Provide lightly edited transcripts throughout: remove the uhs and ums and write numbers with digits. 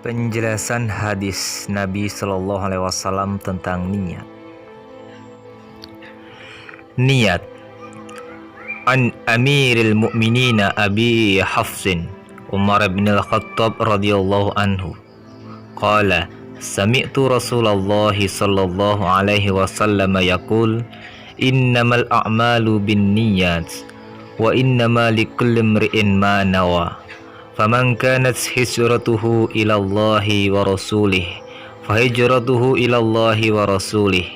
Penjelasan hadis Nabi Shallallahu Alaihi Wasallam tentang niat. Niat. An Amiril Mu'minin Abi Hafsin Umar bin Al-Khattab radhiyallahu anhu qala sami'tu Rasulullah sallallahu alaihi wasallam yaqul innamal a'malu binniyat wa innama likulli imri'in ma nawa faman kanat hijratuhu ila Allahi wa rasulih fahijratuhu ila Allahi wa rasulih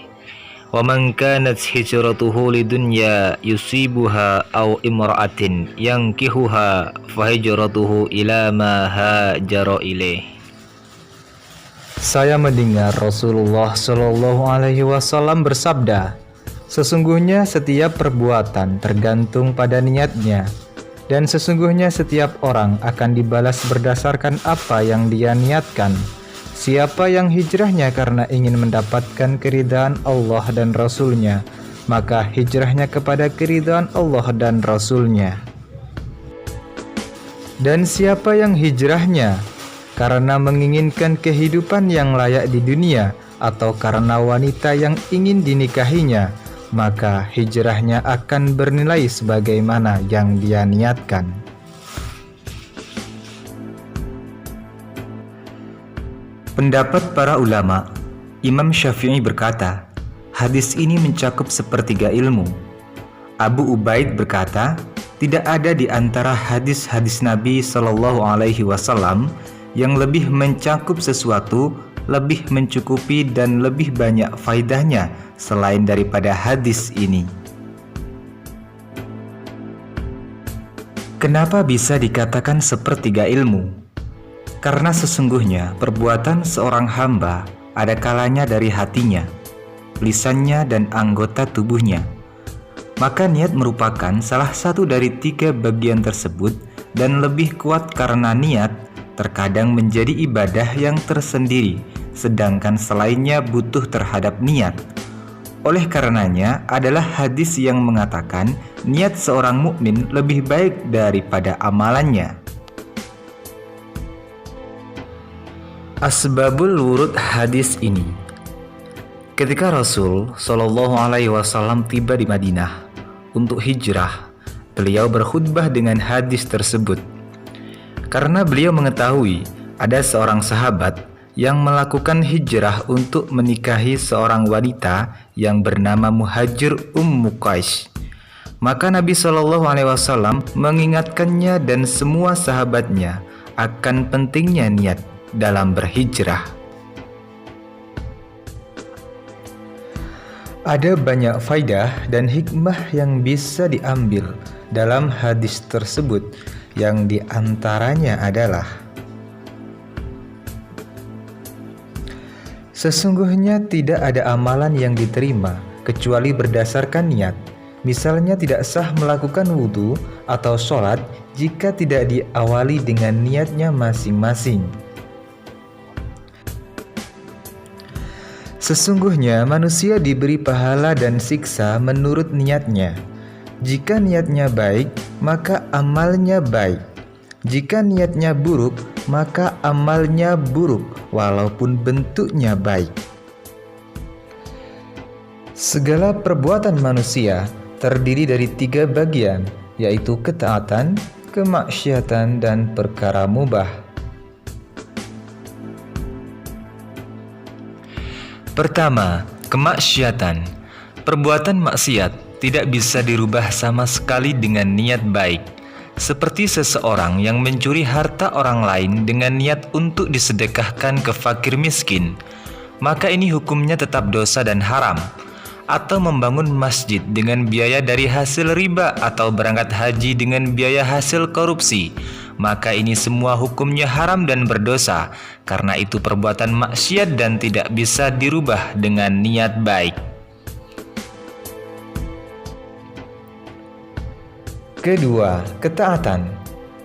wa man kanat hijratuhu lidunya yusibuha aw imra'atin yankihuha fahijratuhu ila ma hajara ilaih. Saya mendengar Rasulullah Shallallahu Alaihi Wasallam bersabda, sesungguhnya setiap perbuatan tergantung pada niatnya, dan sesungguhnya setiap orang akan dibalas berdasarkan apa yang dia niatkan. Siapa yang hijrahnya karena ingin mendapatkan keridhaan Allah dan Rasul-Nya, maka hijrahnya kepada keridhaan Allah dan Rasul-Nya. Dan siapa yang hijrahnya karena menginginkan kehidupan yang layak di dunia atau karena wanita yang ingin dinikahinya, maka hijrahnya akan bernilai sebagaimana yang dia niatkan. Pendapat para ulama, Imam Syafi'i berkata, hadis ini mencakup sepertiga ilmu. Abu Ubaid berkata, tidak ada di antara hadis-hadis Nabi Shallallahu Alaihi Wasallam yang lebih mencakup sesuatu, lebih mencukupi dan lebih banyak faidahnya selain daripada hadis ini. Kenapa bisa dikatakan sepertiga ilmu? Karena sesungguhnya perbuatan seorang hamba ada kalanya dari hatinya, lisannya dan anggota tubuhnya. Maka niat merupakan salah satu dari tiga bagian tersebut dan lebih kuat karena niat terkadang menjadi ibadah yang tersendiri, sedangkan selainnya butuh terhadap niat. Oleh karenanya adalah hadis yang mengatakan niat seorang mukmin lebih baik daripada amalannya. Asbabul wurud hadis ini. Ketika Rasul Shallallahu Alaihi Wasallam tiba di Madinah untuk hijrah, beliau berkhutbah dengan hadis tersebut. Karena beliau mengetahui ada seorang sahabat yang melakukan hijrah untuk menikahi seorang wanita yang bernama Muhajir Ummu Qais. Maka Nabi Shallallahu Alaihi Wasallam mengingatkannya dan semua sahabatnya akan pentingnya niat dalam berhijrah. Ada banyak faidah dan hikmah yang bisa diambil dalam hadis tersebut, yang diantaranya adalah sesungguhnya tidak ada amalan yang diterima kecuali berdasarkan niat. Misalnya tidak sah melakukan wudhu atau sholat jika tidak diawali dengan niatnya masing-masing. Sesungguhnya manusia diberi pahala dan siksa menurut niatnya. Jika niatnya baik, maka amalnya baik. Jika niatnya buruk, maka amalnya buruk walaupun bentuknya baik. Segala perbuatan manusia terdiri dari tiga bagian, yaitu ketaatan, kemaksiatan, dan perkara mubah. Pertama, kemaksiatan. Perbuatan maksiat tidak bisa dirubah sama sekali dengan niat baik. Seperti seseorang yang mencuri harta orang lain dengan niat untuk disedekahkan ke fakir miskin, maka ini hukumnya tetap dosa dan haram. Atau membangun masjid dengan biaya dari hasil riba atau berangkat haji dengan biaya hasil korupsi, maka ini semua hukumnya haram dan berdosa, karena itu perbuatan maksiat dan tidak bisa dirubah dengan niat baik. Kedua, ketaatan.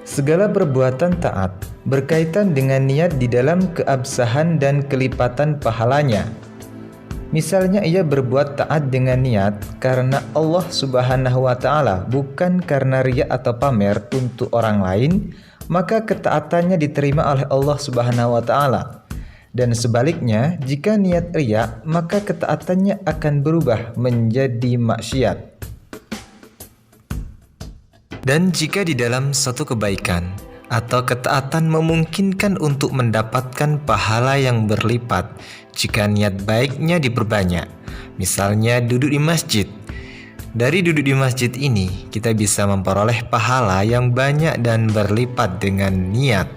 Segala perbuatan taat berkaitan dengan niat di dalam keabsahan dan kelipatan pahalanya. Misalnya ia berbuat taat dengan niat karena Allah Subhanahu wa Ta'ala, bukan karena riya atau pamer untuk orang lain, maka ketaatannya diterima oleh Allah Subhanahu wa taala. Dan sebaliknya, jika niat riya, maka ketaatannya akan berubah menjadi maksiat. Dan jika di dalam suatu kebaikan atau ketaatan memungkinkan untuk mendapatkan pahala yang berlipat jika niat baiknya diperbanyak, misalnya duduk di masjid. Dari duduk di masjid ini, kita bisa memperoleh pahala yang banyak dan berlipat dengan niat.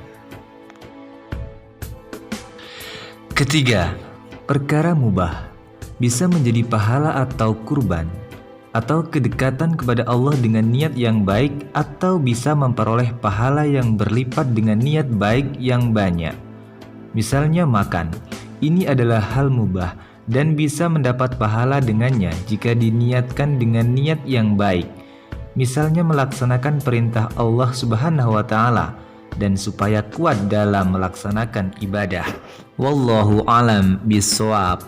Ketiga, perkara mubah bisa menjadi pahala atau kurban atau kedekatan kepada Allah dengan niat yang baik, atau bisa memperoleh pahala yang berlipat dengan niat baik yang banyak. Misalnya makan, ini adalah hal mubah dan bisa mendapat pahala dengannya jika diniatkan dengan niat yang baik. Misalnya melaksanakan perintah Allah Subhanahu wa taala dan supaya kuat dalam melaksanakan ibadah. Wallahu alam bishawab.